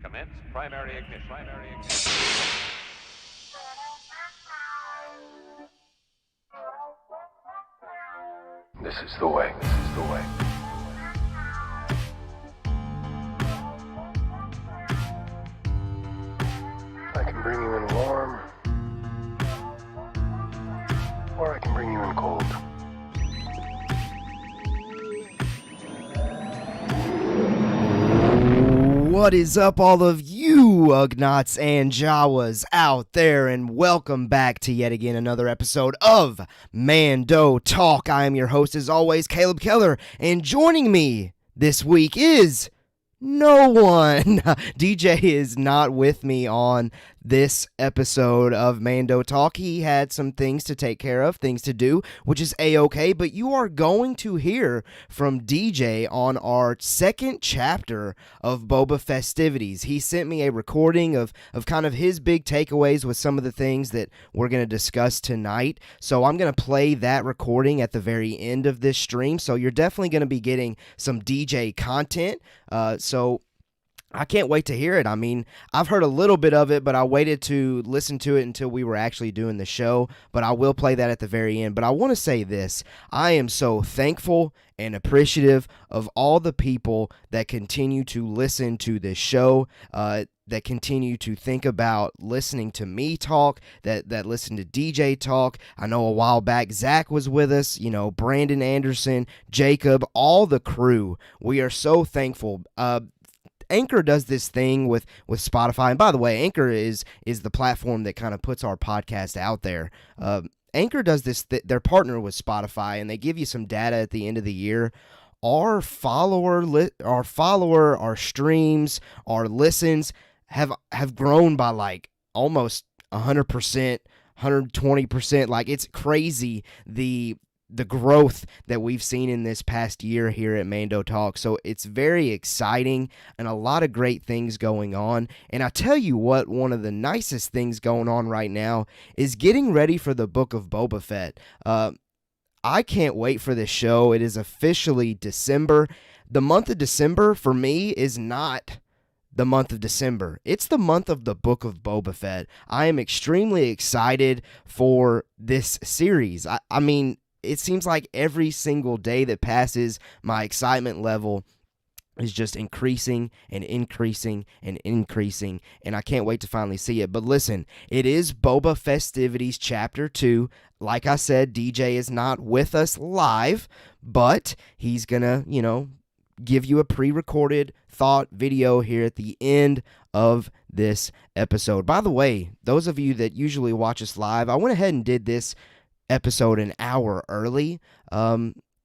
Commence primary ignition. This is the way. I can bring you in warm, or I can bring you in cold. What is up, all of you Ugnaughts and Jawas out there, and welcome back to yet again another episode of Mando Talk. I am your host, as always, Caleb Keller, and joining me this week is no one. DJ is not with me on this episode of Mando Talk. He had some things to take care of, things to do, which is A-okay, but you are going to hear from DJ on our second chapter of Boba Festivities. He sent me a recording of kind of his big takeaways with some of the things that we're going to discuss tonight. So I'm going to play that recording at the very end of this stream. So you're definitely going to be getting some DJ content. So I can't wait to hear it. I mean, I've heard a little bit of it, but I waited to listen to it until we were actually doing the show, but I will play that at the very end. But I want to say this. I am so thankful and appreciative of all the people that continue to listen to this show, that continue to think about listening to me talk, that listen to DJ talk. I know a while back Zach was with us, Brandon Anderson, Jacob, all the crew. We are so thankful. Anchor does this thing with Spotify, and by the way, Anchor is the platform that kind of puts our podcast out there. Anchor does this, they're partnered with Spotify, and they give you some data at the end of the year. Our our streams, our listens have grown by like almost 100%, 120%. Like, it's crazy the growth that we've seen in this past year here at Mando Talk. So it's very exciting and a lot of great things going on. And I tell you what, one of the nicest things going on right now is getting ready for the Book of Boba Fett. I can't wait for this show. It is officially December. The month of December for me is not the month of December. It's the month of the Book of Boba Fett. I am extremely excited for this series. I mean, it seems like every single day that passes, my excitement level is just increasing and increasing and increasing, and I can't wait to finally see it. But listen, it is Boba Festivities Chapter 2. Like I said, DJ is not with us live, but he's gonna, give you a pre-recorded thought video here at the end of this episode. By the way, those of you that usually watch us live, I went ahead and did this episode an hour early.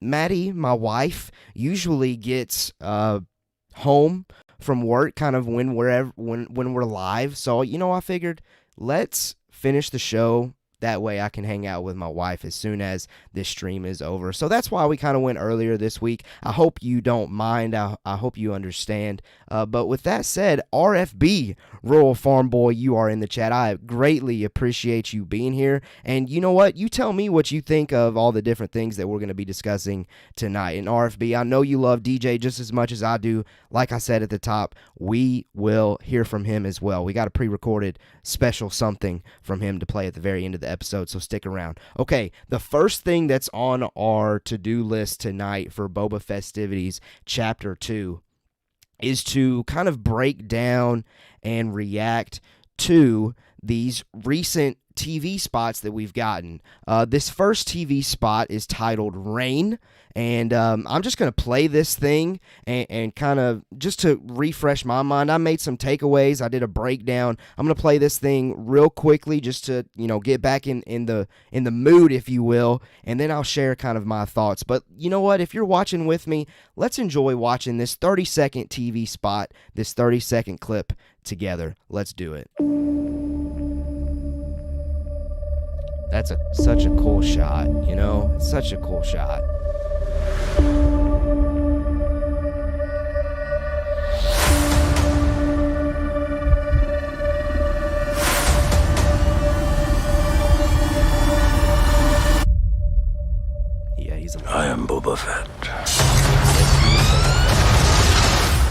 Maddie, my wife, usually gets home from work kind of when we're live. So, I figured let's finish the show. That way I can hang out with my wife as soon as this stream is over. So that's why we kind of went earlier this week. I hope you don't mind. I hope you understand. But with that said, RFB, Rural Farm Boy, you are in the chat. I greatly appreciate you being here. And you know what? You tell me what you think of all the different things that we're going to be discussing tonight. And RFB, I know you love DJ just as much as I do. Like I said at the top, we will hear from him as well. We got a pre-recorded special something from him to play at the very end of the episode, so stick around. Okay, the first thing that's on our to-do list tonight for Boba Festivities Chapter 2 is to kind of break down and react to these recent TV spots that we've gotten. This first TV spot is titled Rain, and I'm just going to play this thing and kind of just to refresh my mind. I made some takeaways. I did a breakdown. I'm going to play this thing real quickly just to, get back in the mood, if you will, and then I'll share kind of my thoughts. But you know what? If you're watching with me, let's enjoy watching this 30-second TV spot, this 30-second clip together. Let's do it. That's such a cool shot, Such a cool shot. I am Boba Fett.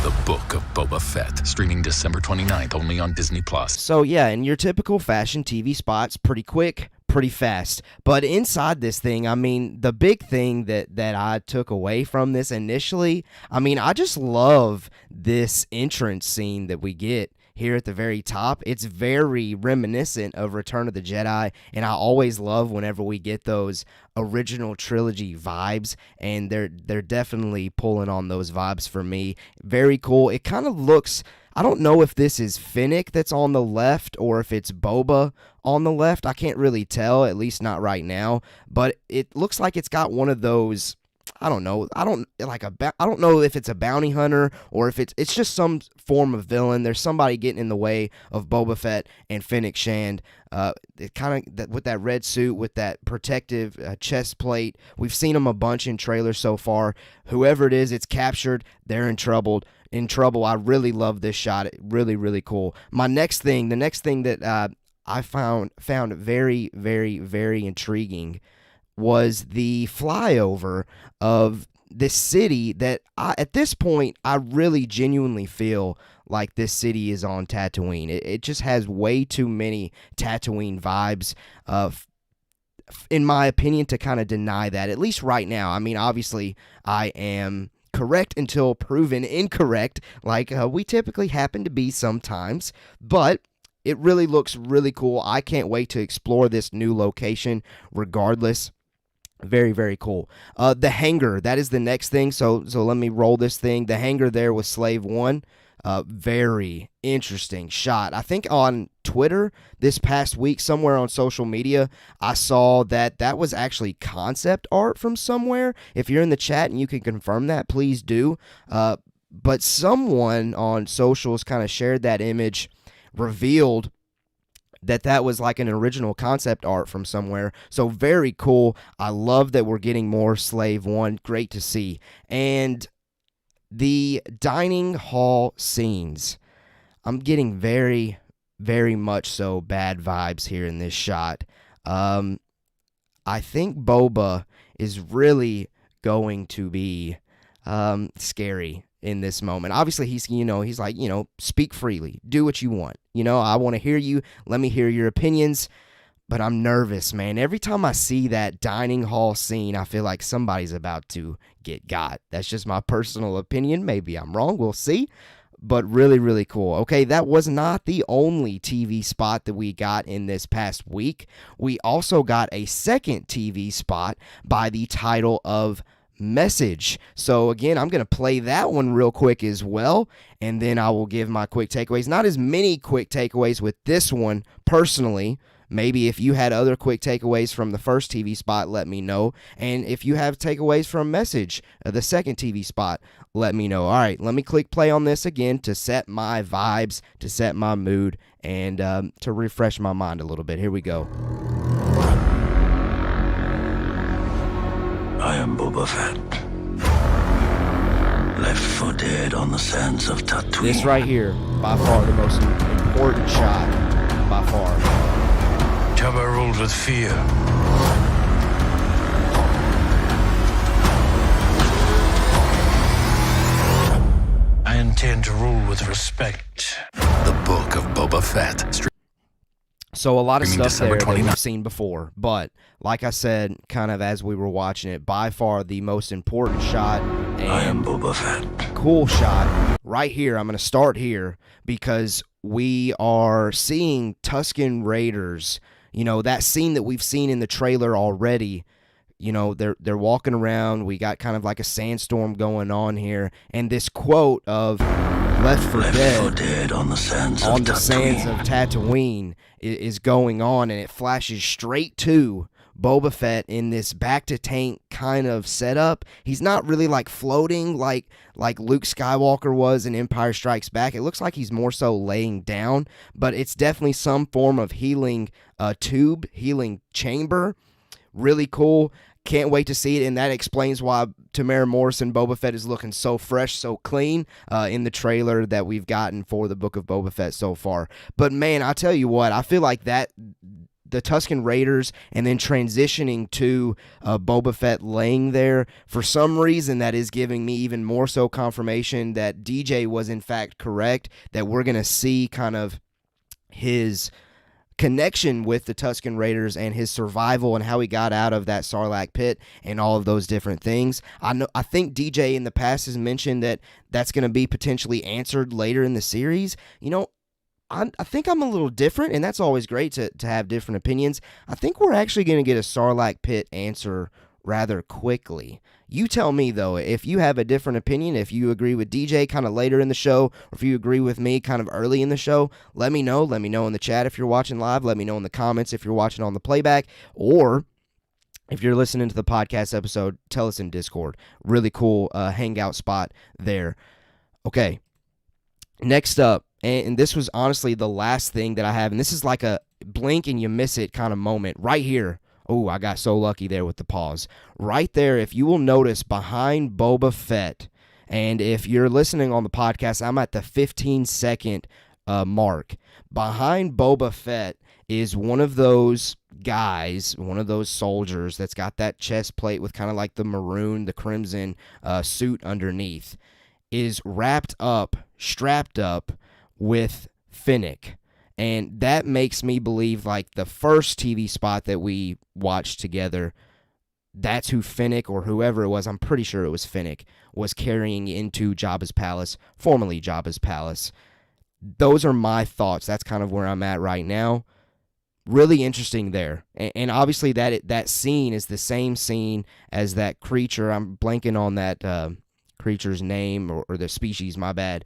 The Book of Boba Fett, streaming December 29th only on Disney+. So yeah, in your typical fashion TV spots, pretty quick, pretty fast. But inside this thing, I mean, the big thing that I took away from this initially, I mean, I just love this entrance scene that we get here at the very top. It's very reminiscent of Return of the Jedi, and I always love whenever we get those original trilogy vibes, and they're definitely pulling on those vibes for me. Very cool. It kind of looks, I don't know if this is Fennec that's on the left or if it's Boba on the left. I can't really tell, at least not right now, but it looks like it's got one of those, I don't know. I don't know if it's a bounty hunter or if it's just some form of villain. There's somebody getting in the way of Boba Fett and Fennec Shand. It kind of with that red suit, with that protective chest plate. We've seen them a bunch in trailers so far. Whoever it is, it's captured. They're in trouble. I really love this shot. Really, really cool. The next thing that I found very, very, very intriguing was the flyover of this city that at this point, I really genuinely feel like this city is on Tatooine. It just has way too many Tatooine vibes, in my opinion, to kind of deny that, at least right now. I mean, obviously, I am correct until proven incorrect, like we typically happen to be sometimes, but it really looks really cool. I can't wait to explore this new location regardless. Very, very cool. The hangar, that is the next thing. So let me roll this thing. The hangar there with Slave One. Very interesting shot. I think on Twitter this past week, somewhere on social media, I saw that was actually concept art from somewhere. If you're in the chat and you can confirm that, please do. But someone on socials kind of shared that image, revealed that was like an original concept art from somewhere. So very cool. I love that we're getting more Slave One. Great to see. And the dining hall scenes, I'm getting very, very much so bad vibes here in this shot. I think Boba is really going to be scary in this moment. Obviously, he's like, speak freely, do what you want. I want to hear you. Let me hear your opinions. But I'm nervous, man. Every time I see that dining hall scene, I feel like somebody's about to get got. That's just my personal opinion. Maybe I'm wrong. We'll see. But really, really cool. Okay, that was not the only TV spot that we got in this past week. We also got a second TV spot by the title of Message. So again, I'm going to play that one real quick as well, and then I will give my quick takeaways. Not as many quick takeaways with this one personally. Maybe if you had other quick takeaways from the first TV spot, let me know. And if you have takeaways from Message, the second TV spot, let me know. All right, let me click play on this again to set my vibes, to set my mood, and to refresh my mind a little bit. Here we go. I am Boba Fett. Left for dead on the sands of Tatooine. This right here, by far the most important shot, by far. Jabba ruled with fear. I intend to rule with respect. The Book of Boba Fett. So a lot of stuff December there that 29th. we've seen before, but like I said, kind of as we were watching it, by far the most important shot I am and Boba Fett. cool shot right here. I'm going to start here because we are seeing Tuscan Raiders. That scene that we've seen in the trailer already. They're walking around. We got kind of like a sandstorm going on here, and this quote of "Left for dead on the sands of Tatooine. Tatooine" is going on, and it flashes straight to Boba Fett in this back to tank kind of setup. He's not really like floating like Luke Skywalker was in Empire Strikes Back. It looks like he's more so laying down, but it's definitely some form of healing tube, healing chamber. Really cool. Can't wait to see it, and that explains why Tamara Morrison Boba Fett is looking so fresh, so clean in the trailer that we've gotten for the Book of Boba Fett so far. But man, I tell you what, I feel like the Tuscan Raiders and then transitioning to Boba Fett laying there, for some reason that is giving me even more so confirmation that DJ was in fact correct, that we're going to see kind of his connection with the Tuscan Raiders and his survival and how he got out of that Sarlacc pit and all of those different things. I think DJ in the past has mentioned that that's going to be potentially answered later in the series. I think I'm a little different, and that's always great to have different opinions. I think we're actually going to get a Sarlacc pit answer rather quickly. You tell me, though, if you have a different opinion, if you agree with DJ kind of later in the show, or if you agree with me kind of early in the show, let me know. Let me know in the chat if you're watching live. Let me know in the comments if you're watching on the playback, or if you're listening to the podcast episode, tell us in Discord. Really cool hangout spot there. Okay, next up, and this was honestly the last thing that I have, and this is like a blink and you miss it kind of moment right here. Oh, I got so lucky there with the pause. Right there, if you will notice, behind Boba Fett, and if you're listening on the podcast, I'm at the 15-second mark. Behind Boba Fett is one of those guys, one of those soldiers that's got that chest plate with kind of like the maroon, the crimson suit underneath, is wrapped up, strapped up with Finnick. And that makes me believe, like, the first TV spot that we watched together, that's who Finnick, or whoever it was, I'm pretty sure it was Finnick, was carrying into Jabba's palace, formerly Jabba's palace. Those are my thoughts. That's kind of where I'm at right now. Really interesting there. And obviously that scene is the same scene as that creature. I'm blanking on that creature's name, or the species, my bad.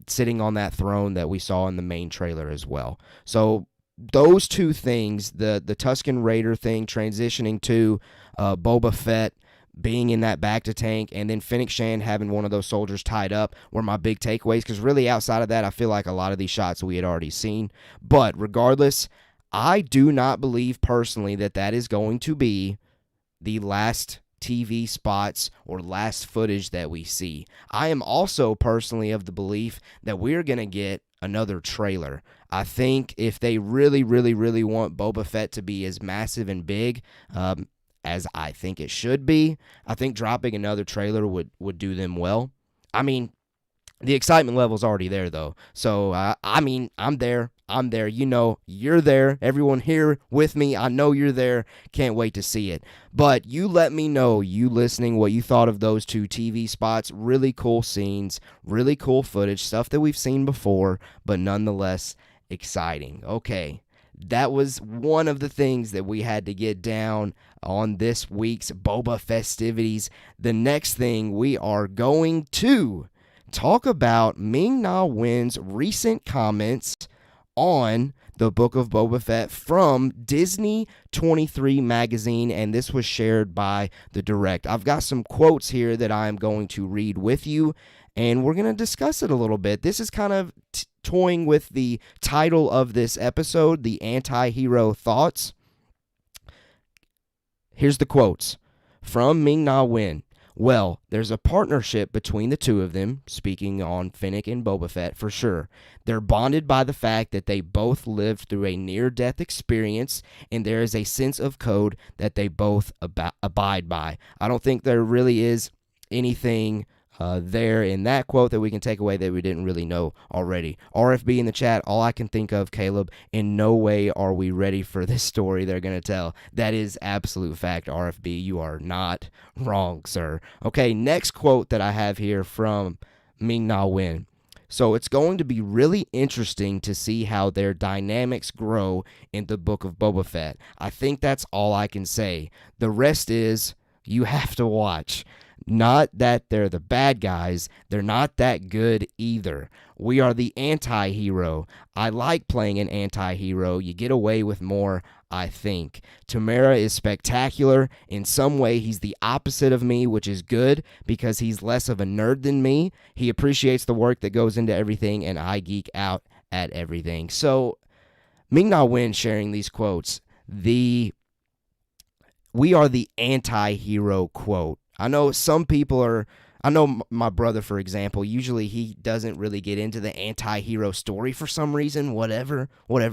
Sitting on that throne that we saw in the main trailer as well. So those two things, the Tuscan Raider thing transitioning to Boba Fett being in that Bacta tank, and then Fennec Shand having one of those soldiers tied up, were my big takeaways, because really outside of that, I feel like a lot of these shots we had already seen. But regardless, I do not believe personally that is going to be the last TV spots or last footage that we see. I am also personally of the belief that we're going to get another trailer. I think if they really, really, really want Boba Fett to be as massive and big as I think it should be, I think dropping another trailer would do them well. I mean, the excitement level's already there, though. So, I'm there. You're there. Everyone here with me, I know you're there. Can't wait to see it. But you let me know, you listening, what you thought of those two TV spots. Really cool scenes, really cool footage, stuff that we've seen before, but nonetheless exciting. Okay, that was one of the things that we had to get down on this week's Boba Festivities. The next thing we are going to talk about Ming-Na Wen's recent comments on the Book of Boba Fett from Disney 23 magazine, and this was shared by the Direct. I've got some quotes here that I'm going to read with you, and we're going to discuss it a little bit. This is kind of toying with the title of this episode, the Anti-Hero Thoughts. Here's the quotes from Ming-Na Wen. Well, there's a partnership between the two of them, speaking on Finnick and Boba Fett for sure. They're bonded by the fact that they both lived through a near-death experience, and there is a sense of code that they both abide by. I don't think there really is anything there in that quote that we can take away that we didn't really know already. RFB in the chat, all I can think of, Caleb, in no way are we ready for this story they're going to tell. That is absolute fact, RFB. You are not wrong, sir. Okay, next quote that I have here from Ming-Na Wen. So it's going to be really interesting to see how their dynamics grow in the Book of Boba Fett. I think that's all I can say. The rest is you have to watch. Not that they're the bad guys, they're not that good either. We are the anti-hero. I like playing an anti-hero. You get away with more, I think. Tamara is spectacular. In some way, he's the opposite of me, which is good because he's less of a nerd than me. He appreciates the work that goes into everything, and I geek out at everything. So, Ming-Na Wen sharing these quotes. We are the anti-hero quote. I know some people are I know my brother, for example, usually he doesn't really get into the anti-hero story for some reason, whatever,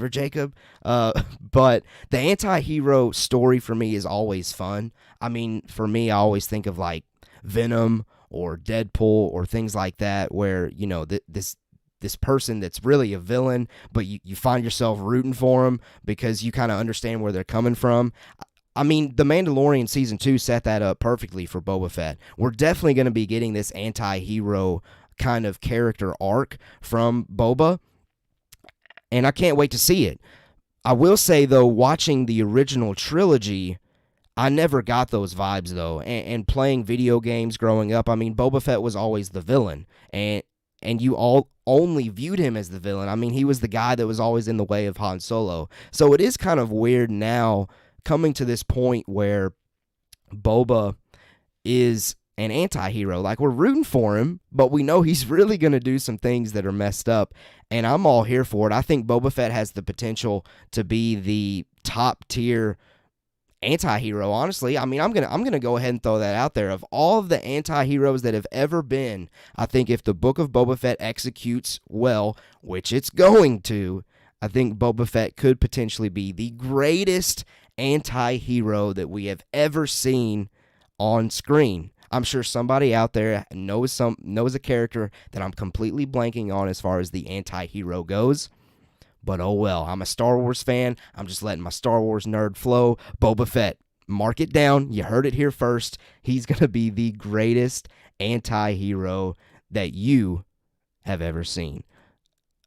Jacob. But the anti-hero story for me is always fun. I mean, for me, I always think of like Venom or Deadpool or things like that where, you know, this person that's really a villain, but you find yourself rooting for him because you kind of understand where they're coming from. I mean, The Mandalorian Season 2 set that up perfectly for Boba Fett. We're definitely going to be getting this anti-hero kind of character arc from Boba, and I can't wait to see it. I will say, though, watching the original trilogy, I never got those vibes, though, and playing video games growing up, I mean, Boba Fett was always the villain, and you all only viewed him as the villain. I mean, he was the guy that was always in the way of Han Solo. So it is kind of weird now coming to this point where Boba is an anti-hero. Like, we're rooting for him, but we know he's really going to do some things that are messed up, and I'm all here for it. I think Boba Fett has the potential to be the top-tier anti-hero, honestly. I mean, I'm gonna go ahead and throw that out there. Of all of the anti-heroes that have ever been, I think if the Book of Boba Fett executes well, which it's going to, I think Boba Fett could potentially be the greatest anti-hero that we have ever seen on screen. I'm sure somebody out there knows a character that I'm completely blanking on as far as the anti-hero goes. But oh well, I'm a Star Wars fan. I'm just letting my Star Wars nerd flow. Boba Fett, mark it down. You heard it here first. He's going to be the greatest anti-hero that you have ever seen.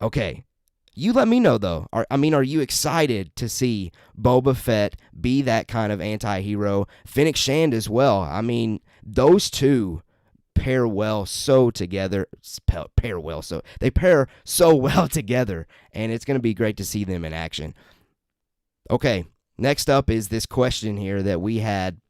Okay, you let me know, though. Are you excited to see Boba Fett be that kind of anti-hero? Fennec Shand as well. I mean, those two pair so well together, and it's going to be great to see them in action. Okay, next up is this question here that we had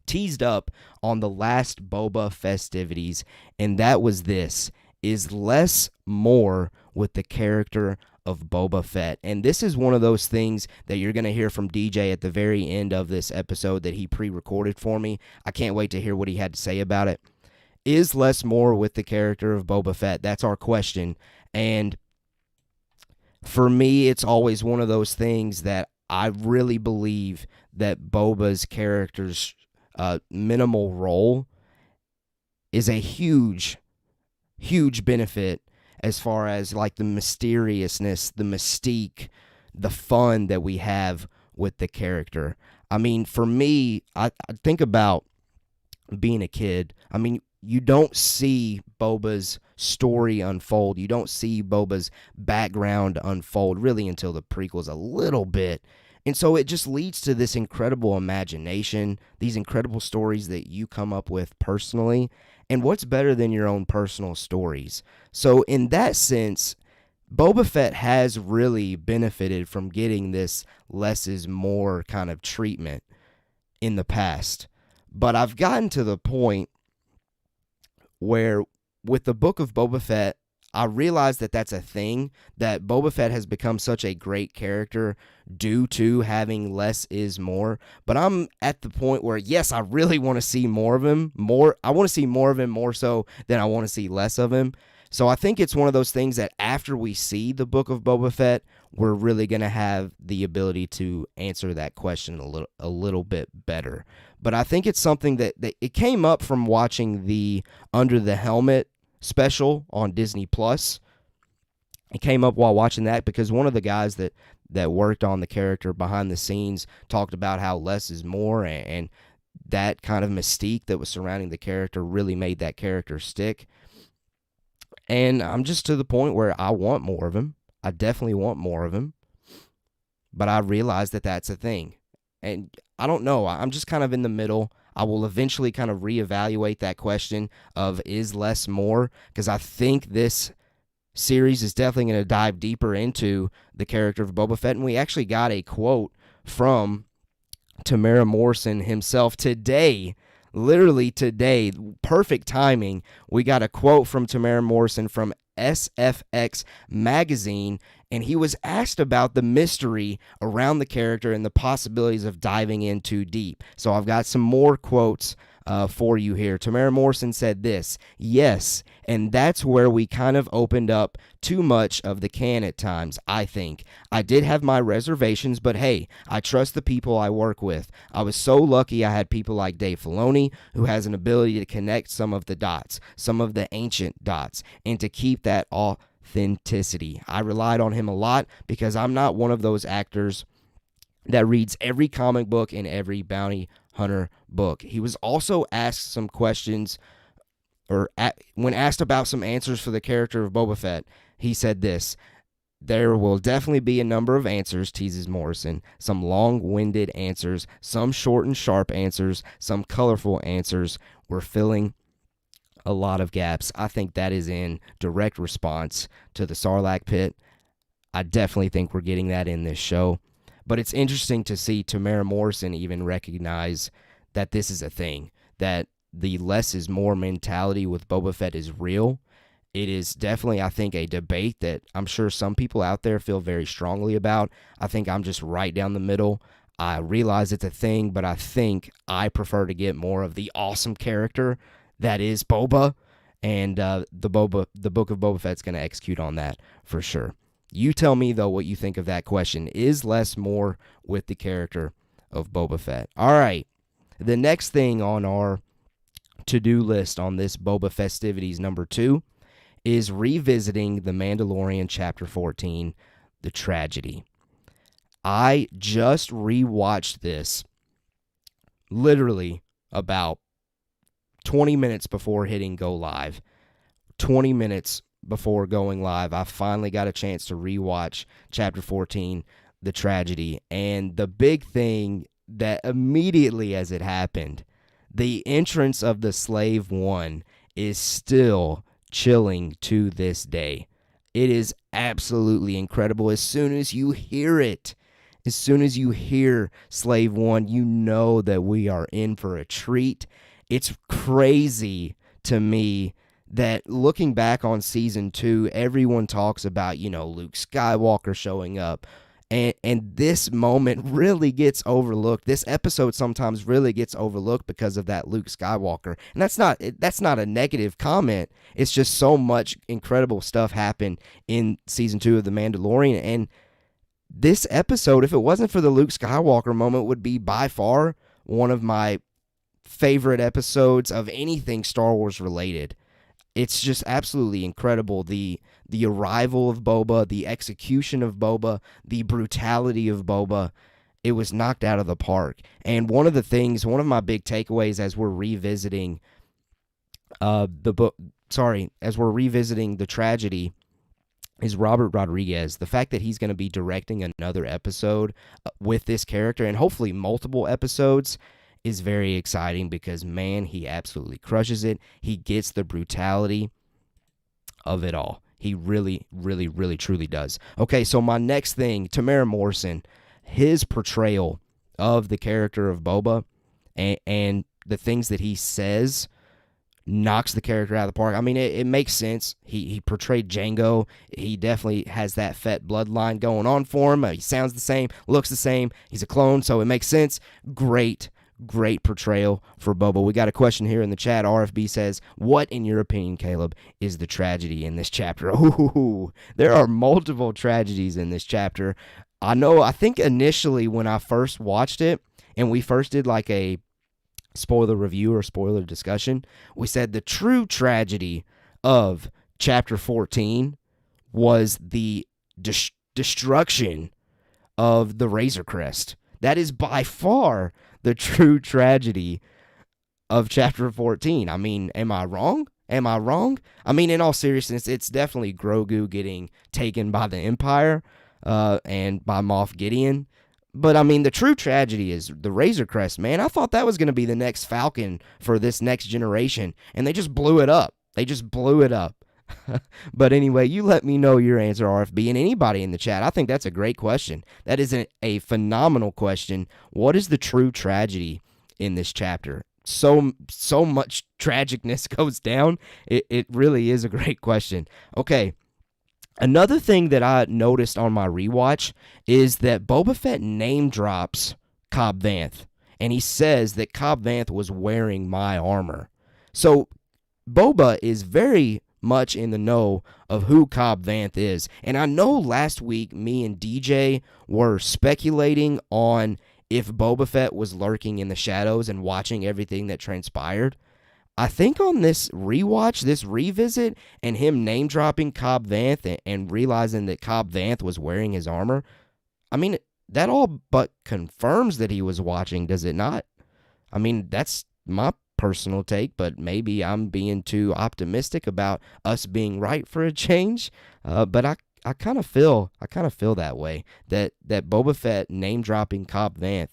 teased up on the last Boba Festivities, and that was this: is less more with the character of Boba Fett? And this is one of those things that you're going to hear from DJ at the very end of this episode that he pre-recorded for me. I can't wait to hear what he had to say about it. Is less more with the character of Boba Fett? That's our question. And for me, it's always one of those things that I really believe that Boba's character's minimal role is a huge, huge benefit as far as like the mysteriousness, the mystique, the fun that we have with the character. I mean, for me, I think about being a kid. I mean, you don't see Boba's story unfold. You don't see Boba's background unfold really until the prequels a little bit. And so it just leads to this incredible imagination, these incredible stories that you come up with personally. And what's better than your own personal stories? So in that sense, Boba Fett has really benefited from getting this less is more kind of treatment in the past. But I've gotten to the point where with the Book of Boba Fett, I realized that that's a thing, that Boba Fett has become such a great character due to having less is more. But I'm at the point where, yes, I really want to see more of him. I want to see more of him more so than I want to see less of him. So I think it's one of those things that after we see the Book of Boba Fett, we're really going to have the ability to answer that question a little bit better. But I think it's something that it came up from watching the Under the Helmet special on Disney Plus. It came up while watching that because one of the guys that worked on the character behind the scenes talked about how less is more, and that kind of mystique that was surrounding the character really made that character stick. And I'm just to the point where I want more of him. I definitely want more of him. But I realize that that's a thing. And I don't know. I'm just kind of in the middle. I will eventually kind of reevaluate that question of is less more, because I think this series is definitely going to dive deeper into the character of Boba Fett. And we actually got a quote from Tamara Morrison himself today. Literally today, perfect timing. We got a quote from Tamara Morrison from SFX magazine, and he was asked about the mystery around the character and the possibilities of diving in too deep. So I've got some more quotes for you here. Tamara Morrison said this: yes, and that's where we kind of opened up too much of the can at times, I think. I did have my reservations, but hey, I trust the people I work with. I was so lucky I had people like Dave Filoni, who has an ability to connect some of the dots, some of the ancient dots, and to keep that authenticity. I relied on him a lot because I'm not one of those actors that reads every comic book and every bounty hunter book. He was also asked some questions, when asked about some answers for the character of Boba Fett, he said this: there will definitely be a number of answers, teases Morrison. Some long-winded answers, some short and sharp answers, some colorful answers. We're filling a lot of gaps. I think that is in direct response to the Sarlacc pit. I definitely think we're getting that in this show. But it's interesting to see Tamara Morrison even recognize that this is a thing, that the less is more mentality with Boba Fett is real. It is definitely, I think, a debate that I'm sure some people out there feel very strongly about. I think I'm just right down the middle. I realize it's a thing, but I think I prefer to get more of the awesome character that is Boba, and the Book of Boba Fett's going to execute on that for sure. You tell me, though, what you think of that question. Is less more with the character of Boba Fett? All right. The next thing on our to-do list on this Boba Festivities number 2 is revisiting The Mandalorian Chapter 14, The Tragedy. I just rewatched this literally about 20 minutes before hitting go live. 20 minutes before going live, I finally got a chance to rewatch Chapter 14, The Tragedy. And the big thing that immediately as it happened, the entrance of the Slave One is still chilling to this day. It is absolutely incredible. As soon as you hear it, as soon as you hear Slave One, you know that we are in for a treat. It's crazy to me that looking back on season 2, everyone talks about, Luke Skywalker showing up. And this moment really gets overlooked. This episode sometimes really gets overlooked because of that Luke Skywalker. And that's not a negative comment. It's just so much incredible stuff happened in season 2 of The Mandalorian. And this episode, if it wasn't for the Luke Skywalker moment, would be by far one of my favorite episodes of anything Star Wars related. It's just absolutely incredible. The arrival of Boba, the execution of Boba, the brutality of Boba, it was knocked out of the park. And one of my big takeaways as we're revisiting The Tragedy is Robert Rodriguez. The fact that he's going to be directing another episode with this character, and hopefully multiple episodes, is very exciting because, man, he absolutely crushes it. He gets the brutality of it all. He really, really, really, truly does. Okay, so my next thing, Tamara Morrison, his portrayal of the character of Boba and the things that he says knocks the character out of the park. I mean, it makes sense. He portrayed Django. He definitely has that Fett bloodline going on for him. He sounds the same, looks the same. He's a clone, so it makes sense. Great portrayal for Boba. We got a question here in the chat. RFB says, what, in your opinion, Caleb, is the tragedy in this chapter? Ooh, there are multiple tragedies in this chapter. I think initially when I first watched it, and we first did like a spoiler review or spoiler discussion, we said the true tragedy of Chapter 14 was the destruction of the Razor Crest. That is by far the true tragedy of Chapter 14. I mean, am I wrong? I mean, in all seriousness, it's definitely Grogu getting taken by the Empire and by Moff Gideon. But, I mean, the true tragedy is the Razor Crest, man. I thought that was going to be the next Falcon for this next generation, and they just blew it up. But anyway, you let me know your answer, RFB, and anybody in the chat. I think that's a great question. That is a phenomenal question. What is the true tragedy in this chapter? So much tragicness goes down. It really is a great question. Okay, another thing that I noticed on my rewatch is that Boba Fett name drops Cobb Vanth. and he says that Cobb Vanth was wearing my armor. So Boba is very much in the know of who Cobb Vanth is. And I know last week me and DJ were speculating on if Boba Fett was lurking in the shadows and watching everything that transpired. I think on this rewatch, this revisit, and him name-dropping Cobb Vanth and realizing that Cobb Vanth was wearing his armor, I mean, that all but confirms that he was watching, does it not? I mean, that's my personal take, but maybe I'm being too optimistic about us being right for a change. But I kind of feel that way, that Boba Fett name-dropping Cobb Vanth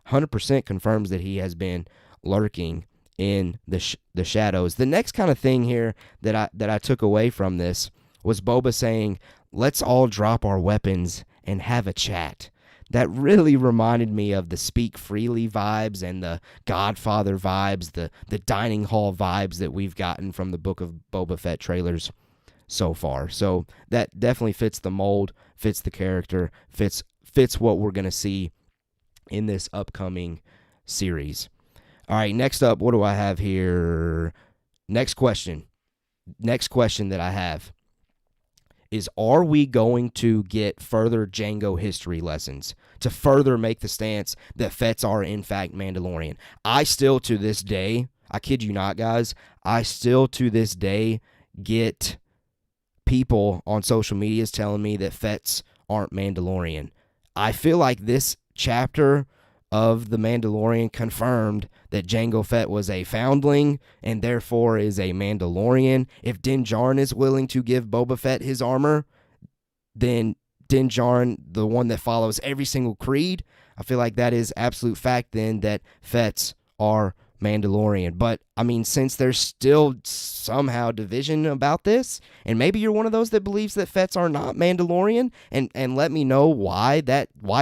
100% confirms that he has been lurking in the shadows. The next kind of thing here that I took away from this was Boba saying, "Let's all drop our weapons and have a chat." That really reminded me of the Speak Freely vibes and the Godfather vibes, the dining hall vibes that we've gotten from the Book of Boba Fett trailers so far. So that definitely fits the mold, fits the character, fits what we're going to see in this upcoming series. All right, next up, what do I have here? Next question that I have is, are we going to get further Jango history lessons to further make the stance that Fetts are in fact Mandalorian? I still to this day, I kid you not, guys, I still to this day get people on social media telling me that Fetts aren't Mandalorian. I feel like this chapter of The Mandalorian confirmed that Jango Fett was a foundling and therefore is a Mandalorian. If Din Djarin is willing to give Boba Fett his armor, then Din Djarin, the one that follows every single creed, I feel like that is absolute fact then that Fetts are Mandalorian. But, I mean, since there's still somehow division about this, and maybe you're one of those that believes that Fetts are not Mandalorian, and let me know why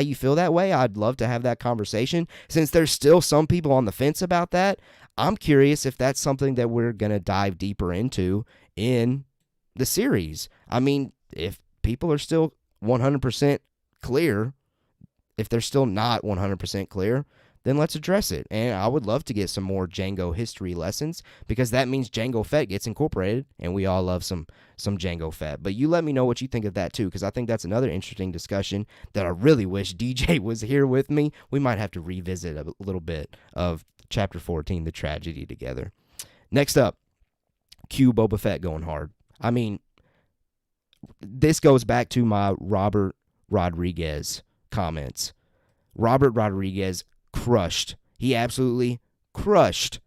you feel that way. I'd love to have that conversation. Since there's still some people on the fence about that, I'm curious if that's something that we're going to dive deeper into in the series. I mean, if people are still 100% clear, if they're still not 100% clear, then let's address it. And I would love to get some more Jango history lessons, because that means Jango Fett gets incorporated, and we all love some Jango Fett. But you let me know what you think of that too, because I think that's another interesting discussion that I really wish DJ was here with me. We might have to revisit a little bit of Chapter 14, The Tragedy, together. Next up, Q Boba Fett going hard. I mean, this goes back to my Robert Rodriguez comments. Robert Rodriguez crushed. He absolutely crushed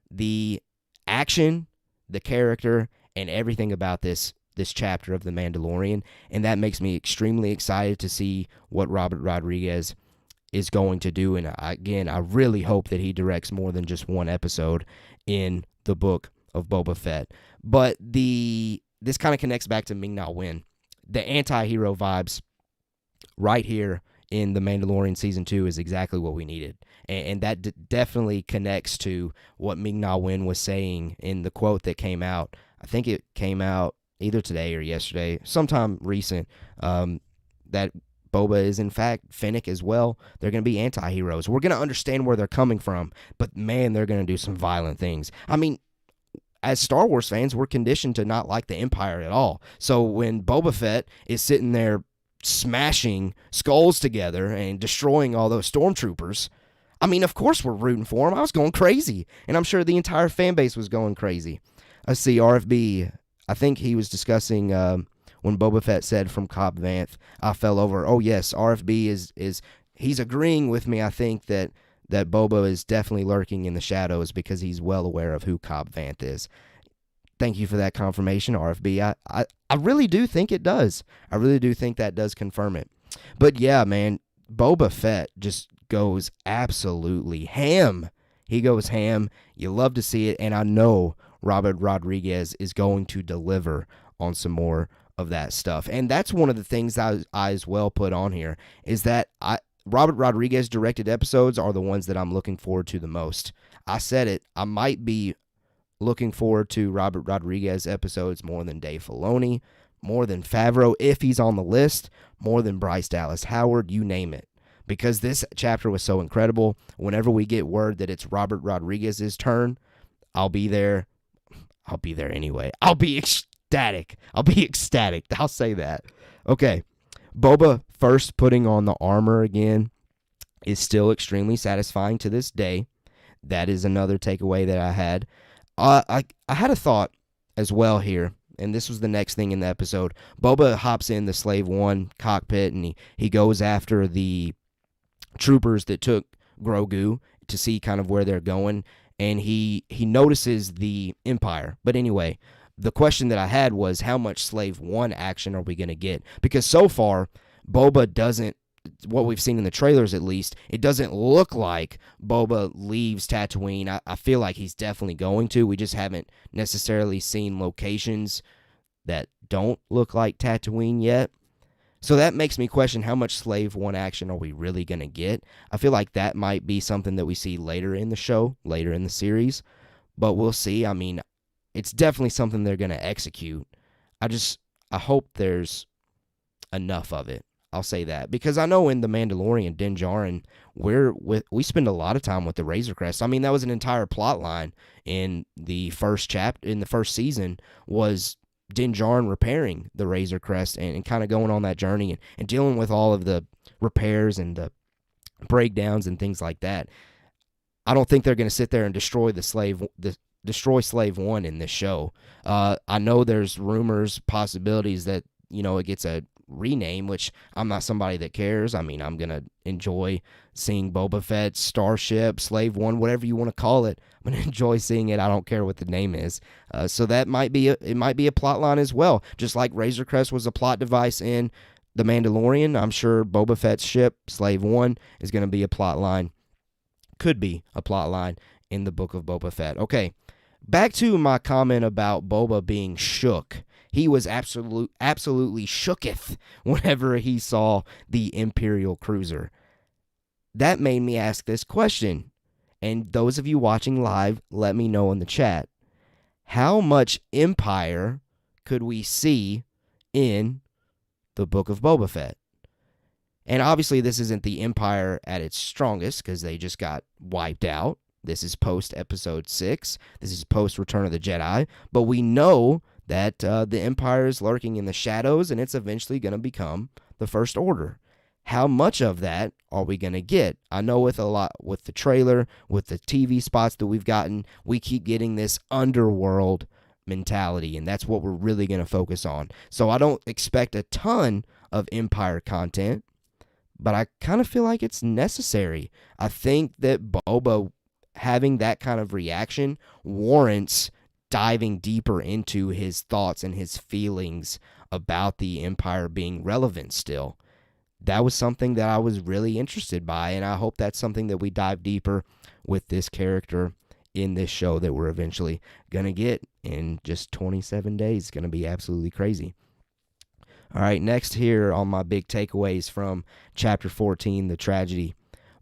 the action, the character, and everything about this chapter of The Mandalorian, and that makes me extremely excited to see what Robert Rodriguez is going to do. And again, I really hope that he directs more than just one episode in the Book of Boba Fett. But this kind of connects back to Ming-Na Wen. The anti-hero vibes right here in The Mandalorian Season 2 is exactly what we needed. And that definitely connects to what Ming-Na Wen was saying in the quote that came out. I think it came out either today or yesterday, sometime recent, that Boba is in fact Fennec as well. They're going to be anti-heroes. We're going to understand where they're coming from, but man, they're going to do some violent things. I mean, as Star Wars fans, we're conditioned to not like the Empire at all. So when Boba Fett is sitting there smashing skulls together and destroying all those stormtroopers, I mean, of course we're rooting for him. I was going crazy, and I'm sure the entire fan base was going crazy. Let's see, RFB, I think he was discussing when Boba Fett said from Cobb Vanth, I fell over. Oh, yes, RFB is he's agreeing with me, I think, that Boba is definitely lurking in the shadows because he's well aware of who Cobb Vanth is. Thank you for that confirmation, RFB. I really do think it does. I really do think that does confirm it. But yeah, man, Boba Fett just goes absolutely ham. He goes ham. You love to see it, and I know Robert Rodriguez is going to deliver on some more of that stuff. And that's one of the things I as well put on here, is that Robert Rodriguez directed episodes are the ones that I'm looking forward to the most. I said it, I might be looking forward to Robert Rodriguez episodes more than Dave Filoni, more than Favreau if he's on the list, more than Bryce Dallas Howard, you name it. because this chapter was so incredible. Whenever we get word that it's Robert Rodriguez's turn, I'll be there. I'll be there anyway. I'll be ecstatic. I'll say that. Okay. Boba first putting on the armor again is still extremely satisfying to this day. That is another takeaway that I had. I had a thought as well here, and this was the next thing in the episode. Boba hops in the Slave One cockpit, and he goes after the troopers that took Grogu to see kind of where they're going, and he notices the Empire. But anyway, the question that I had was, how much Slave One action are we going to get? Because so far, Boba doesn't, what we've seen in the trailers at least, it doesn't look like Boba leaves Tatooine. I feel like he's definitely going to. We just haven't necessarily seen locations that don't look like Tatooine yet. So that makes me question, how much Slave One action are we really going to get? I feel like that might be something that we see later in the show, later in the series. But we'll see. I mean, it's definitely something they're going to execute. I hope there's enough of it. I'll say that, because I know in the Mandalorian, Din Djarin, we spend a lot of time with the Razor Crest. I mean, that was an entire plot line in the first chapter, in the first season, was Din Djarin repairing the Razor Crest and kind of going on that journey and dealing with all of the repairs and the breakdowns and things like that. I don't think they're going to sit there and destroy destroy Slave One in this show. I know there's rumors, possibilities that, it gets a rename, which I'm not somebody that cares. I mean, I'm going to enjoy seeing Boba Fett's starship, Slave One, whatever you want to call it. I'm going to enjoy seeing it. I don't care what the name is. So that might be a plot line as well. Just like Razor Crest was a plot device in The Mandalorian, I'm sure Boba Fett's ship, Slave One, is going to be a plot line. Could be a plot line in the Book of Boba Fett. Okay, back to my comment about Boba being shook. He was absolutely shooketh whenever he saw the Imperial cruiser. That made me ask this question. And those of you watching live, let me know in the chat. How much Empire could we see in the Book of Boba Fett? And obviously this isn't the Empire at its strongest, because they just got wiped out. This is post-Episode 6. This is post-Return of the Jedi. But we know that the Empire is lurking in the shadows, and it's eventually going to become the First Order. How much of that are we going to get? I know with the trailer, with the TV spots that we've gotten, we keep getting this underworld mentality, and that's what we're really going to focus on. So I don't expect a ton of Empire content, but I kind of feel like it's necessary. I think that Boba having that kind of reaction warrants diving deeper into his thoughts and his feelings about the Empire being relevant still. That was something that I was really interested by, and I hope that's something that we dive deeper with this character in this show that we're eventually going to get in just 27 days. It's going to be absolutely crazy. All right, next here on my big takeaways from Chapter 14, The Tragedy.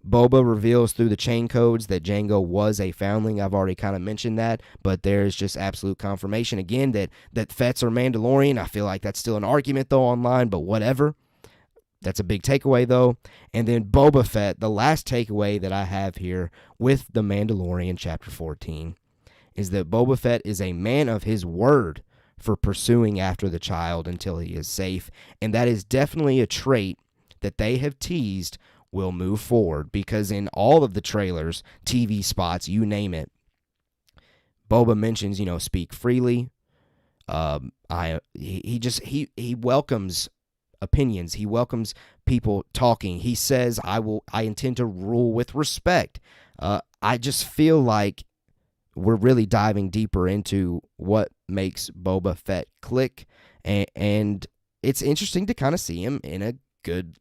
Boba reveals through the chain codes that Jango was a foundling. I've already kind of mentioned that, but there's just absolute confirmation again that Fett's are Mandalorian. I feel like that's still an argument, though, online, but whatever. That's a big takeaway, though. And then Boba Fett, the last takeaway that I have here with The Mandalorian Chapter 14, is that Boba Fett is a man of his word for pursuing after the child until he is safe, and that is definitely a trait that they have teased will move forward, because in all of the trailers, TV spots, you name it, Boba mentions, speak freely. He welcomes opinions. He welcomes people talking. He says, I intend to rule with respect. I just feel like we're really diving deeper into what makes Boba Fett click, and it's interesting to kind of see him in a good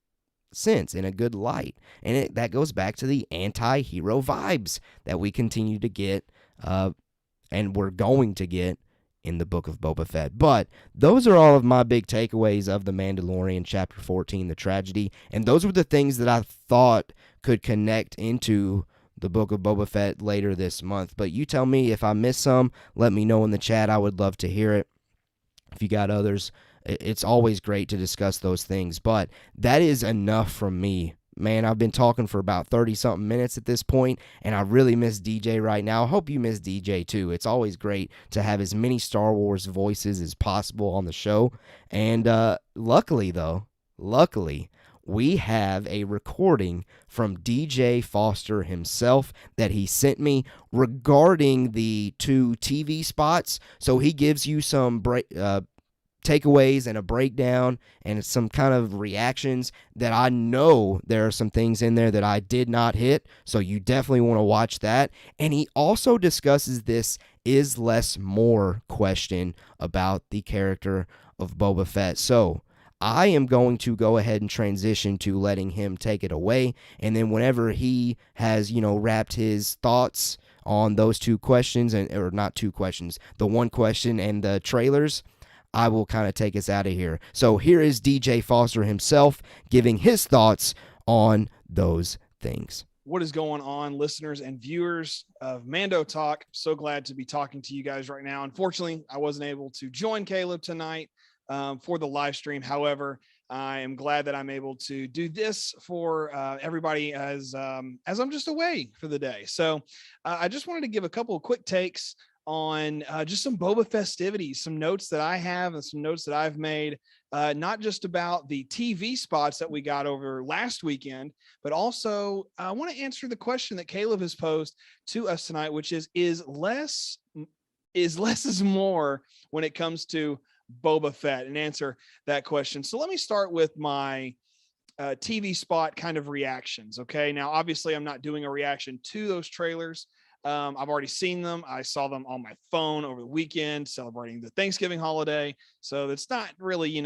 sense, in a good light, and that goes back to the anti-hero vibes that we continue to get, and we're going to get in the Book of Boba Fett. But those are all of my big takeaways of The Mandalorian Chapter 14, The Tragedy, and those were the things that I thought could connect into the Book of Boba Fett later this month. But you tell me if I missed some. Let me know in the chat. I would love to hear it. If you got others, it's always great to discuss those things. But that is enough from me Man, I've been talking for about 30-something minutes at this point, and I really miss DJ right now. I hope you miss DJ too. It's always great to have as many Star Wars voices as possible on the show. And luckily, we have a recording from DJ Foster himself that he sent me regarding the 2 TV spots. So he gives you some takeaways and a breakdown and some kind of reactions that I know there are some things in there that I did not hit, so you definitely want to watch that. And he also discusses this is less more question about the character of Boba Fett. So I am going to go ahead and transition to letting him take it away, and then whenever he has, wrapped his thoughts on those 2 questions, or not 2 questions, the 1 question and the trailers, I will kind of take us out of here. So here is DJ Foster himself giving his thoughts on those things. What is going on, listeners and viewers of Mando Talk? So glad to be talking to you guys right now. Unfortunately, I wasn't able to join Caleb tonight for the live stream. However, I am glad that I'm able to do this for everybody as I'm just away for the day. So I just wanted to give a couple of quick takes on just some Boba festivities, some notes that I have and some notes that I've made, not just about the TV spots that we got over last weekend, but also I want to answer the question that Caleb has posed to us tonight, which is less is more when it comes to Boba Fett, and answer that question. So let me start with my TV spot kind of reactions. Okay. Now, obviously I'm not doing a reaction to those trailers. I've already seen them. I saw them on my phone over the weekend celebrating the Thanksgiving holiday. So it's not really,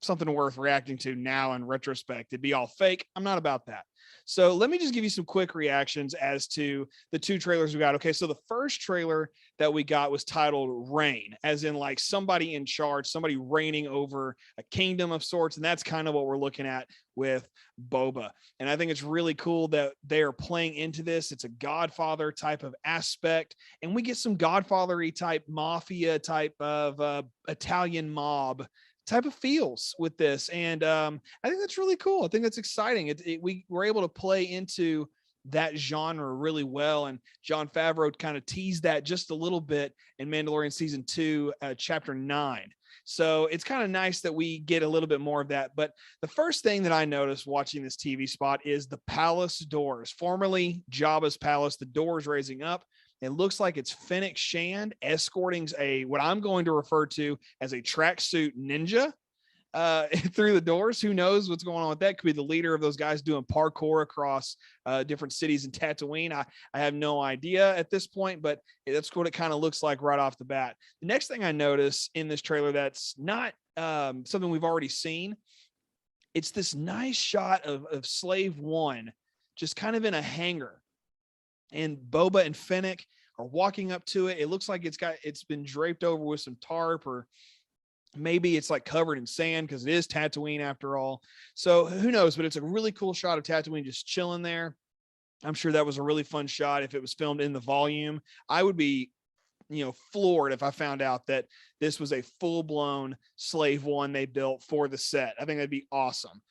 something worth reacting to now in retrospect. It'd be all fake. I'm not about that. So let me just give you some quick reactions as to the 2 trailers we got. Okay. So the first trailer that we got was titled Reign, as in like somebody in charge, somebody reigning over a kingdom of sorts. And that's kind of what we're looking at with Boba. And I think it's really cool that they are playing into this. It's a Godfather type of aspect, and we get some Godfather-y type mafia type of Italian mob type of feels with this. And I think that's really cool. I think that's exciting. We were able to play into that genre really well. And Jon Favreau kind of teased that just a little bit in Mandalorian season 2, chapter 9. So it's kind of nice that we get a little bit more of that. But the first thing that I noticed watching this TV spot is the palace doors, formerly Jabba's palace. The doors raising up. It looks like it's Fennec Shand escorting what I'm going to refer to as a tracksuit ninja through the doors. Who knows what's going on with that? Could be the leader of those guys doing parkour across different cities in Tatooine. I have no idea at this point, but that's what it kind of looks like right off the bat. The next thing I notice in this trailer that's not something we've already seen, it's this nice shot of Slave One just kind of in a hangar. And Boba and Fennec are walking up to it. It looks like it's been draped over with some tarp, or maybe it's like covered in sand because it is Tatooine after all. So who knows, but it's a really cool shot of Tatooine just chilling there. I'm sure that was a really fun shot. If it was filmed in the volume, I would be, floored if I found out that this was a full-blown Slave One they built for the set. I think that'd be awesome.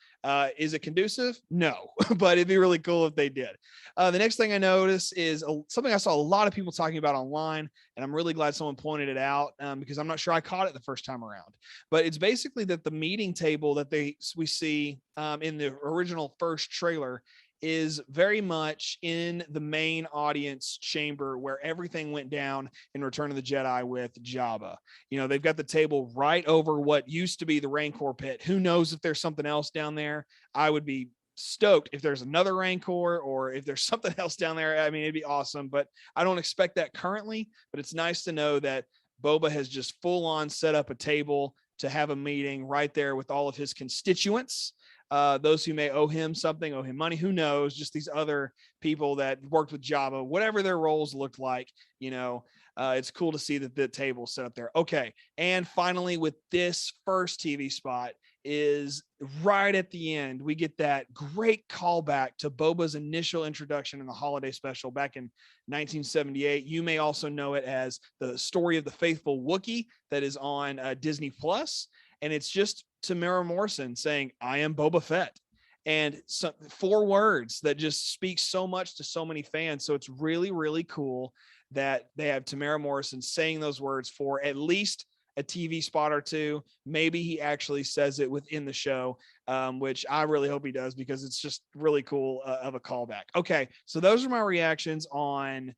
Is it conducive? No, but it'd be really cool if they did. The next thing I noticed is something I saw a lot of people talking about online, and I'm really glad someone pointed it out because I'm not sure I caught it the first time around. But it's basically that the meeting table that we see in the original first trailer is very much in the main audience chamber where everything went down in Return of the Jedi with Jabba. They've got the table right over what used to be the Rancor pit. Who knows if there's something else down there? I would be stoked if there's another Rancor or if there's something else down there. I mean, it'd be awesome, but I don't expect that currently. But it's nice to know that Boba has just full on set up a table to have a meeting right there with all of his constituents. Those who may owe him something, owe him money, who knows, just these other people that worked with Jabba, whatever their roles looked like, it's cool to see that the table set up there. Okay. And finally, with this first TV spot is right at the end, we get that great callback to Boba's initial introduction in the holiday special back in 1978. You may also know it as the Story of the Faithful Wookiee that is on Disney Plus. And it's just Tamara Morrison saying, "I am Boba Fett." and 4 words that just speak so much to so many fans. So it's really, really cool that they have Tamara Morrison saying those words for at least a TV spot or two. Maybe he actually says it within the show, which I really hope he does, because it's just really cool of a callback. Okay, so those are my reactions on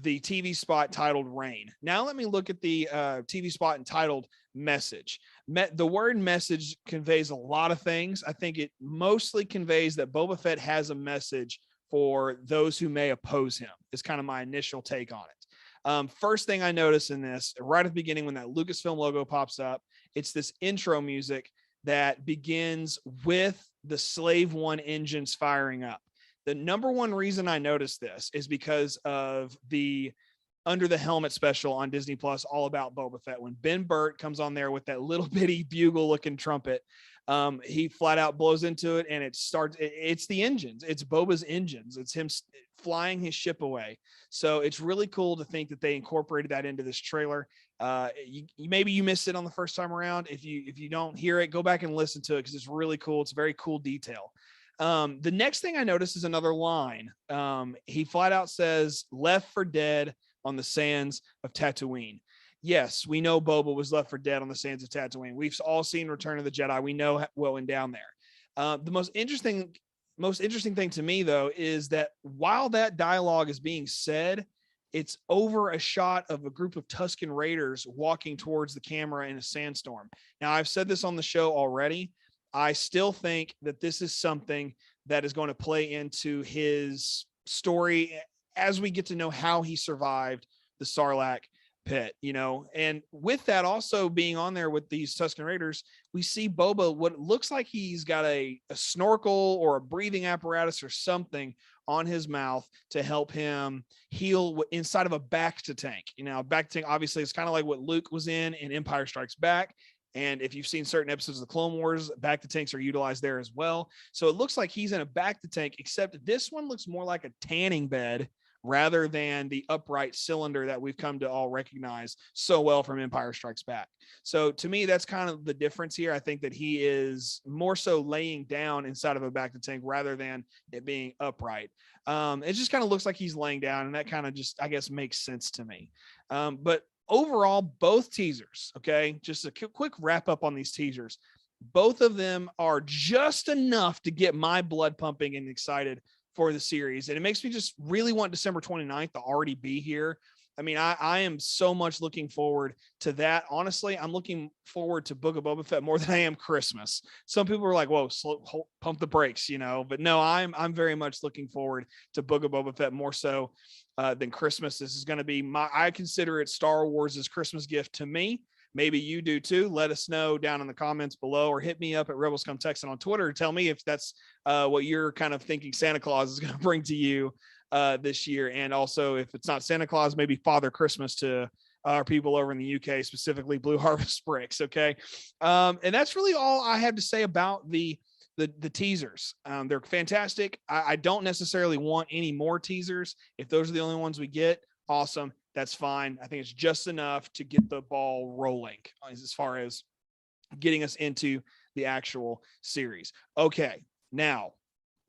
the TV spot titled Rain. Now let me look at the TV spot entitled Message. The word message conveys a lot of things. I think it mostly conveys that Boba Fett has a message for those who may oppose him, is kind of my initial take on it. First thing I notice in this, right at the beginning when that Lucasfilm logo pops up, it's this intro music that begins with the Slave One engines firing up. The number one reason I noticed this is because of the Under the Helmet special on Disney Plus, all about Boba Fett. When Ben Burt comes on there with that little bitty bugle looking trumpet, he flat out blows into it, and it starts. It's the engines. It's Boba's engines. It's him flying his ship away. So it's really cool to think that they incorporated that into this trailer. Maybe you missed it on the first time around. If you don't hear it, go back and listen to it, because it's really cool. It's a very cool detail. The next thing I noticed is another line. He flat out says, "Left for dead on the sands of Tatooine." Yes, we know Boba was left for dead on the sands of Tatooine. We've all seen Return of the Jedi. We know what went down there. The most interesting thing to me, though, is that while that dialogue is being said, it's over a shot of a group of Tuscan Raiders walking towards the camera in a sandstorm. Now, I've said this on the show already. I still think that this is something that is going to play into his story as we get to know how he survived the Sarlacc pit, and with that also being on there with these Tuscan Raiders, we see Boba, what looks like he's got a snorkel or a breathing apparatus or something on his mouth to help him heal inside of a bacta tank. Bacta tank, obviously, it's kind of like what Luke was in Empire Strikes Back. And if you've seen certain episodes of the Clone Wars, bacta tanks are utilized there as well. So it looks like he's in a bacta tank, except this one looks more like a tanning bed rather than the upright cylinder that we've come to all recognize so well from Empire Strikes Back. So to me, that's kind of the difference here. I think that he is more so laying down inside of a bacta tank rather than it being upright. It just kind of looks like he's laying down, and that kind of just, I guess, makes sense to me. But overall, both teasers, okay, just a quick wrap up on these teasers. Both of them are just enough to get my blood pumping and excited for the series. And it makes me just really want December 29th to already be here. I mean, I am so much looking forward to that. Honestly, I'm looking forward to Book of Boba Fett more than I am Christmas. Some people are like, whoa, pump the brakes, but no, I'm very much looking forward to Book of Boba Fett more so than Christmas. This is going to be I consider it Star Wars' Christmas gift to me. Maybe you do too. Let us know down in the comments below, or hit me up at Rebels Come Texan on Twitter. Tell me if that's what you're kind of thinking Santa Claus is going to bring to you this year. And also, if it's not Santa Claus, maybe Father Christmas to our people over in the UK, specifically Blue Harvest Bricks. Okay. And that's really all I have to say about the teasers. They're fantastic. I don't necessarily want any more teasers. If those are the only ones we get, awesome. That's fine. I think it's just enough to get the ball rolling as far as getting us into the actual series. Okay, now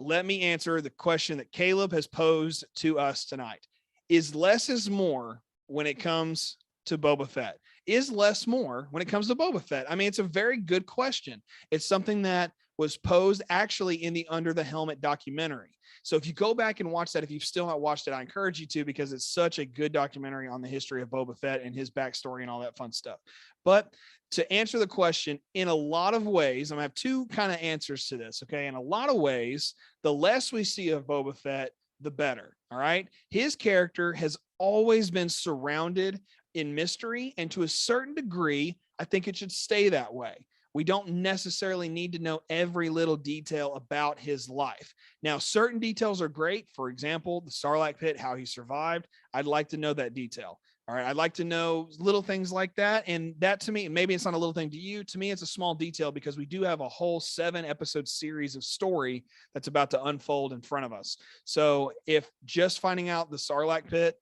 let me answer the question that Caleb has posed to us tonight. Is less is more when it comes to Boba Fett? Is less more when it comes to Boba Fett? I mean, it's a very good question. It's something that was posed actually in the Under the Helmet documentary. So if you go back and watch that, if you've still not watched it, I encourage you to, because it's such a good documentary on the history of Boba Fett and his backstory and all that fun stuff. But to answer the question, in a lot of ways, I'm gonna have two kind of answers to this. Okay. In a lot of ways, the less we see of Boba Fett, the better. All right. His character has always been surrounded in mystery, and to a certain degree, I think it should stay that way. We don't necessarily need to know every little detail about his life. Now, certain details are great. For example, the Sarlacc pit, how he survived. I'd like to know that detail. All right. I'd like to know little things like that. And that, to me, maybe it's not a little thing to you. To me, it's a small detail, because we do have a whole 7-episode series of story that's about to unfold in front of us. So if just finding out the Sarlacc pit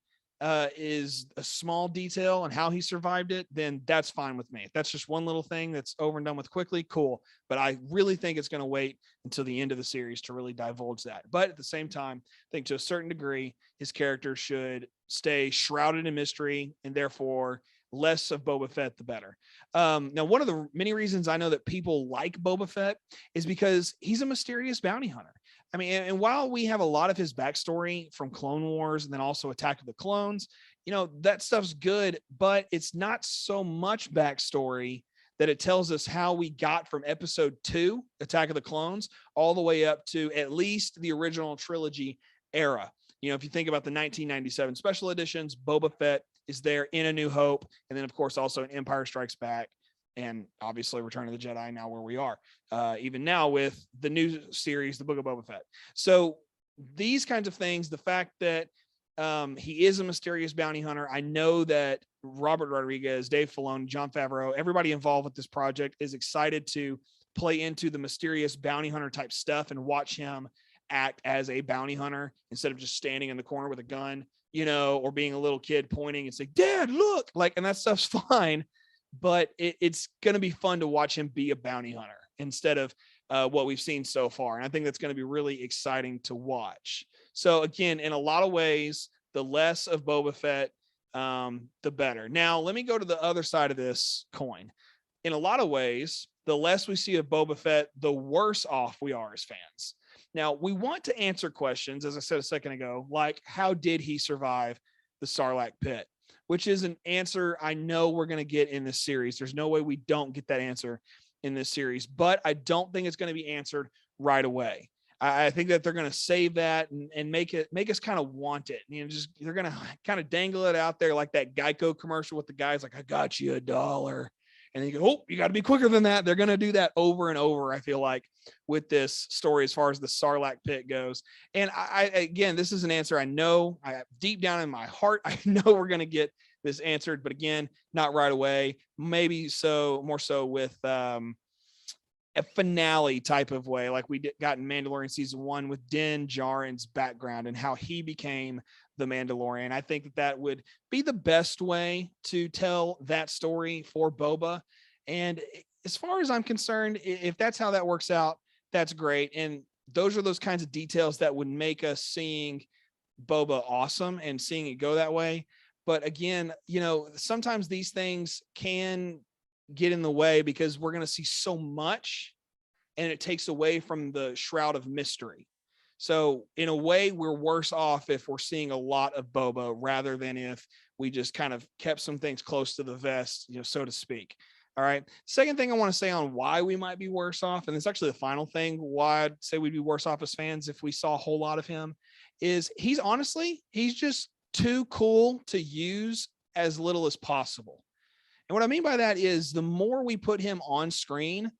is a small detail and how he survived it, then that's fine with me. If that's just one little thing that's over and done with quickly, cool. But I really think it's going to wait until the end of the series to really divulge that. But at the same time, I think to a certain degree, his character should stay shrouded in mystery, and therefore less of Boba Fett, the better. Now, one of the many reasons I know that people like Boba Fett is because he's a mysterious bounty hunter. I mean, and while we have a lot of his backstory from Clone Wars and then also Attack of the Clones, that stuff's good, but it's not so much backstory that it tells us how we got from episode 2, Attack of the Clones, all the way up to at least the original trilogy era. If you think about the 1997 special editions, Boba Fett is there in A New Hope. And then, of course, also in Empire Strikes Back. And obviously Return of the Jedi, now where we are, even now with the new series, the Book of Boba Fett. So these kinds of things, the fact that he is a mysterious bounty hunter. I know that Robert Rodriguez, Dave Filoni, Jon Favreau, everybody involved with this project is excited to play into the mysterious bounty hunter type stuff and watch him act as a bounty hunter instead of just standing in the corner with a gun, or being a little kid pointing and say, "Dad, look!" And that stuff's fine. But it's going to be fun to watch him be a bounty hunter instead of what we've seen so far. And I think that's going to be really exciting to watch. So again, in a lot of ways, the less of Boba Fett, the better. Now, let me go to the other side of this coin. In a lot of ways, the less we see of Boba Fett, the worse off we are as fans. Now, we want to answer questions, as I said a second ago, like how did he survive the Sarlacc pit? Which is an answer I know we're going to get in this series. There's no way we don't get that answer in this series, but I don't think it's going to be answered right away. I think that they're going to save that and make us kind of want it. They're going to kind of dangle it out there like that Geico commercial with the guys like, "I got you $1." And then you go, "Oh, you got to be quicker than that." They're going to do that over and over, I feel like, with this story as far as the Sarlacc pit goes. And again, this is an answer I know deep down in my heart, I know we're going to get this answered, but again, not right away. Maybe more so with a finale type of way, like we got in Mandalorian season 1 with Din Djarin's background and how he became the Mandalorian. I think that would be the best way to tell that story for Boba. And as far as I'm concerned, if that's how that works out, that's great. And those are those kinds of details that would make us seeing Boba awesome and seeing it go that way. But again, sometimes these things can get in the way because we're going to see so much and it takes away from the shroud of mystery. So in a way, we're worse off if we're seeing a lot of Boba rather than if we just kind of kept some things close to the vest, so to speak. All right. Second thing I want to say on why we might be worse off, and it's actually the final thing why I'd say we'd be worse off as fans if we saw a whole lot of him, is he's just too cool to use as little as possible. And what I mean by that is the more we put him on screen,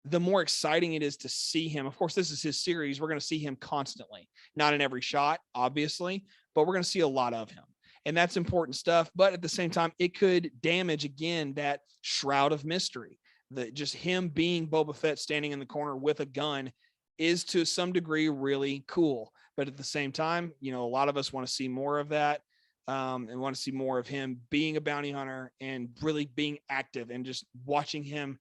the more exciting it is to see him. Of course, this is his series. We're going to see him constantly, not in every shot, obviously, but we're going to see a lot of him. And that's important stuff. But at the same time, it could damage, again, that shroud of mystery. That just him being Boba Fett standing in the corner with a gun is to some degree really cool. But at the same time, a lot of us want to see more of that and want to see more of him being a bounty hunter and really being active and just watching him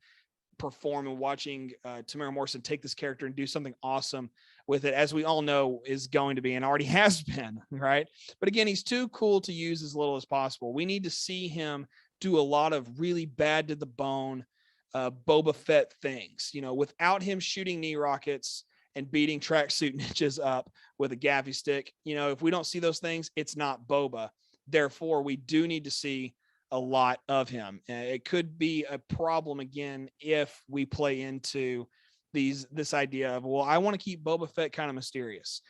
perform and watching Tamara Morrison take this character and do something awesome with it, as we all know is going to be and already has been, right? But again, he's too cool to use as little as possible. We need to see him do a lot of really bad to the bone Boba Fett things, without him shooting knee rockets and beating tracksuit ninjas up with a gaffy stick. If we don't see those things, it's not Boba. Therefore, we do need to see a lot of him. It could be a problem again if we play into this idea of, well, I want to keep Boba Fett kind of mysterious.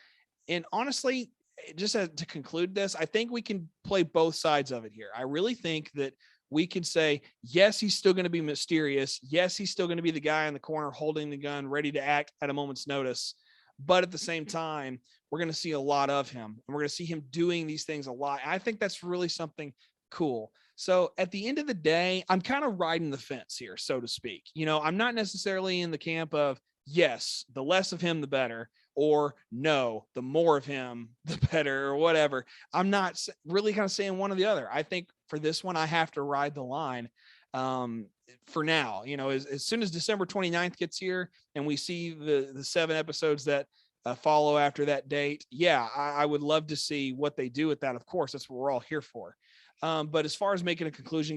And honestly, just to conclude this, I think we can play both sides of it here. I really think that we could say, yes, he's still going to be mysterious. Yes, he's still going to be the guy in the corner holding the gun, ready to act at a moment's notice. But at the same time, we're going to see a lot of him and we're going to see him doing these things a lot. I think that's really something cool. So at the end of the day, I'm kind of riding the fence here, so to speak. I'm not necessarily in the camp of, yes, the less of him, the better, or no, the more of him, the better, or whatever. I'm not really kind of saying one or the other. I think for this one, I have to ride the line for now. As soon as December 29th gets here and we see the 7 episodes that follow after that date, I would love to see what they do with that. Of course, that's what we're all here for. But as far as making a conclusion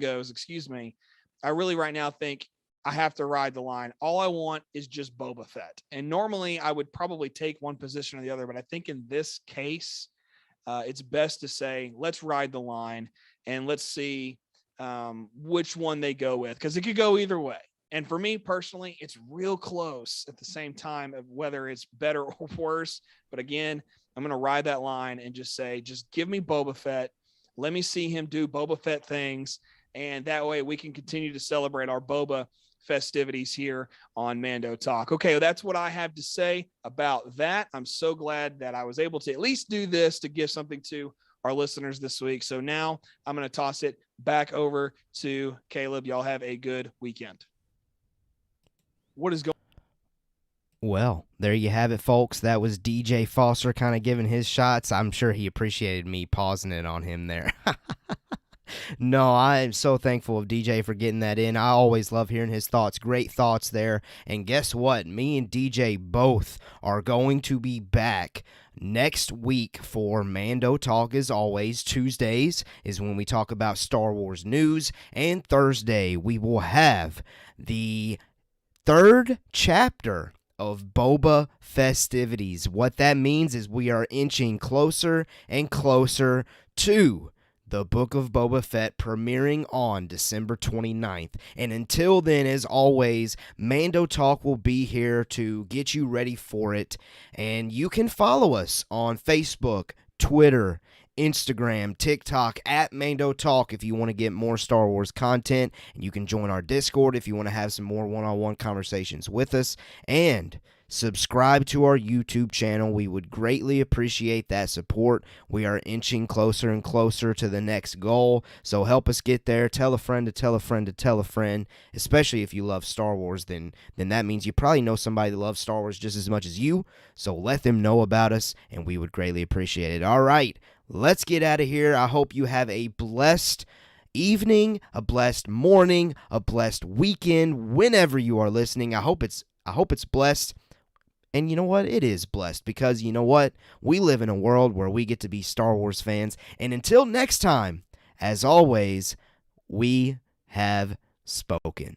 goes, excuse me, I really right now think I have to ride the line. All I want is just Boba Fett. And normally I would probably take one position or the other, but I think in this case, it's best to say, let's ride the line and let's see which one they go with, because it could go either way. And for me personally, it's real close at the same time of whether it's better or worse. But again, I'm going to ride that line and just say, just give me Boba Fett. Let me see him do Boba Fett things. And that way we can continue to celebrate our Boba festivities here on Mando Talk. Okay, well, that's what I have to say about that. I'm so glad that I was able to at least do this to give something to our listeners this week. So now I'm going to toss it back over to Caleb. Y'all have a good weekend. What is going on? Well, there you have it, folks. That was DJ Foster kind of giving his shots. I'm sure he appreciated me pausing it on him there. No, I am so thankful of DJ for getting that in. I always love hearing his thoughts. Great thoughts there. And guess what? Me and DJ both are going to be back next week for Mando Talk. As always, Tuesdays is when we talk about Star Wars news, and Thursday we will have the 3rd chapter of Boba Festivities. What that means is we are inching closer and closer to the Book of Boba Fett premiering on December 29th. And until then, as always, Mando Talk will be here to get you ready for it. And you can follow us on Facebook, Twitter, Instagram, TikTok, at Mando Talk if you want to get more Star Wars content. And you can join our Discord if you want to have some more one-on-one conversations with us. And subscribe to our YouTube channel. We would greatly appreciate that support. We are inching closer and closer to the next goal, so help us get there. Tell a friend to tell a friend to tell a friend, especially if you love Star Wars, then that means you probably know somebody that loves Star Wars just as much as you, so let them know about us, and we would greatly appreciate it. All right, let's get out of here. I hope you have a blessed evening, a blessed morning, a blessed weekend, whenever you are listening. I hope it's blessed. And you know what? It is blessed, because you know what? We live in a world where we get to be Star Wars fans. And until next time, as always, we have spoken.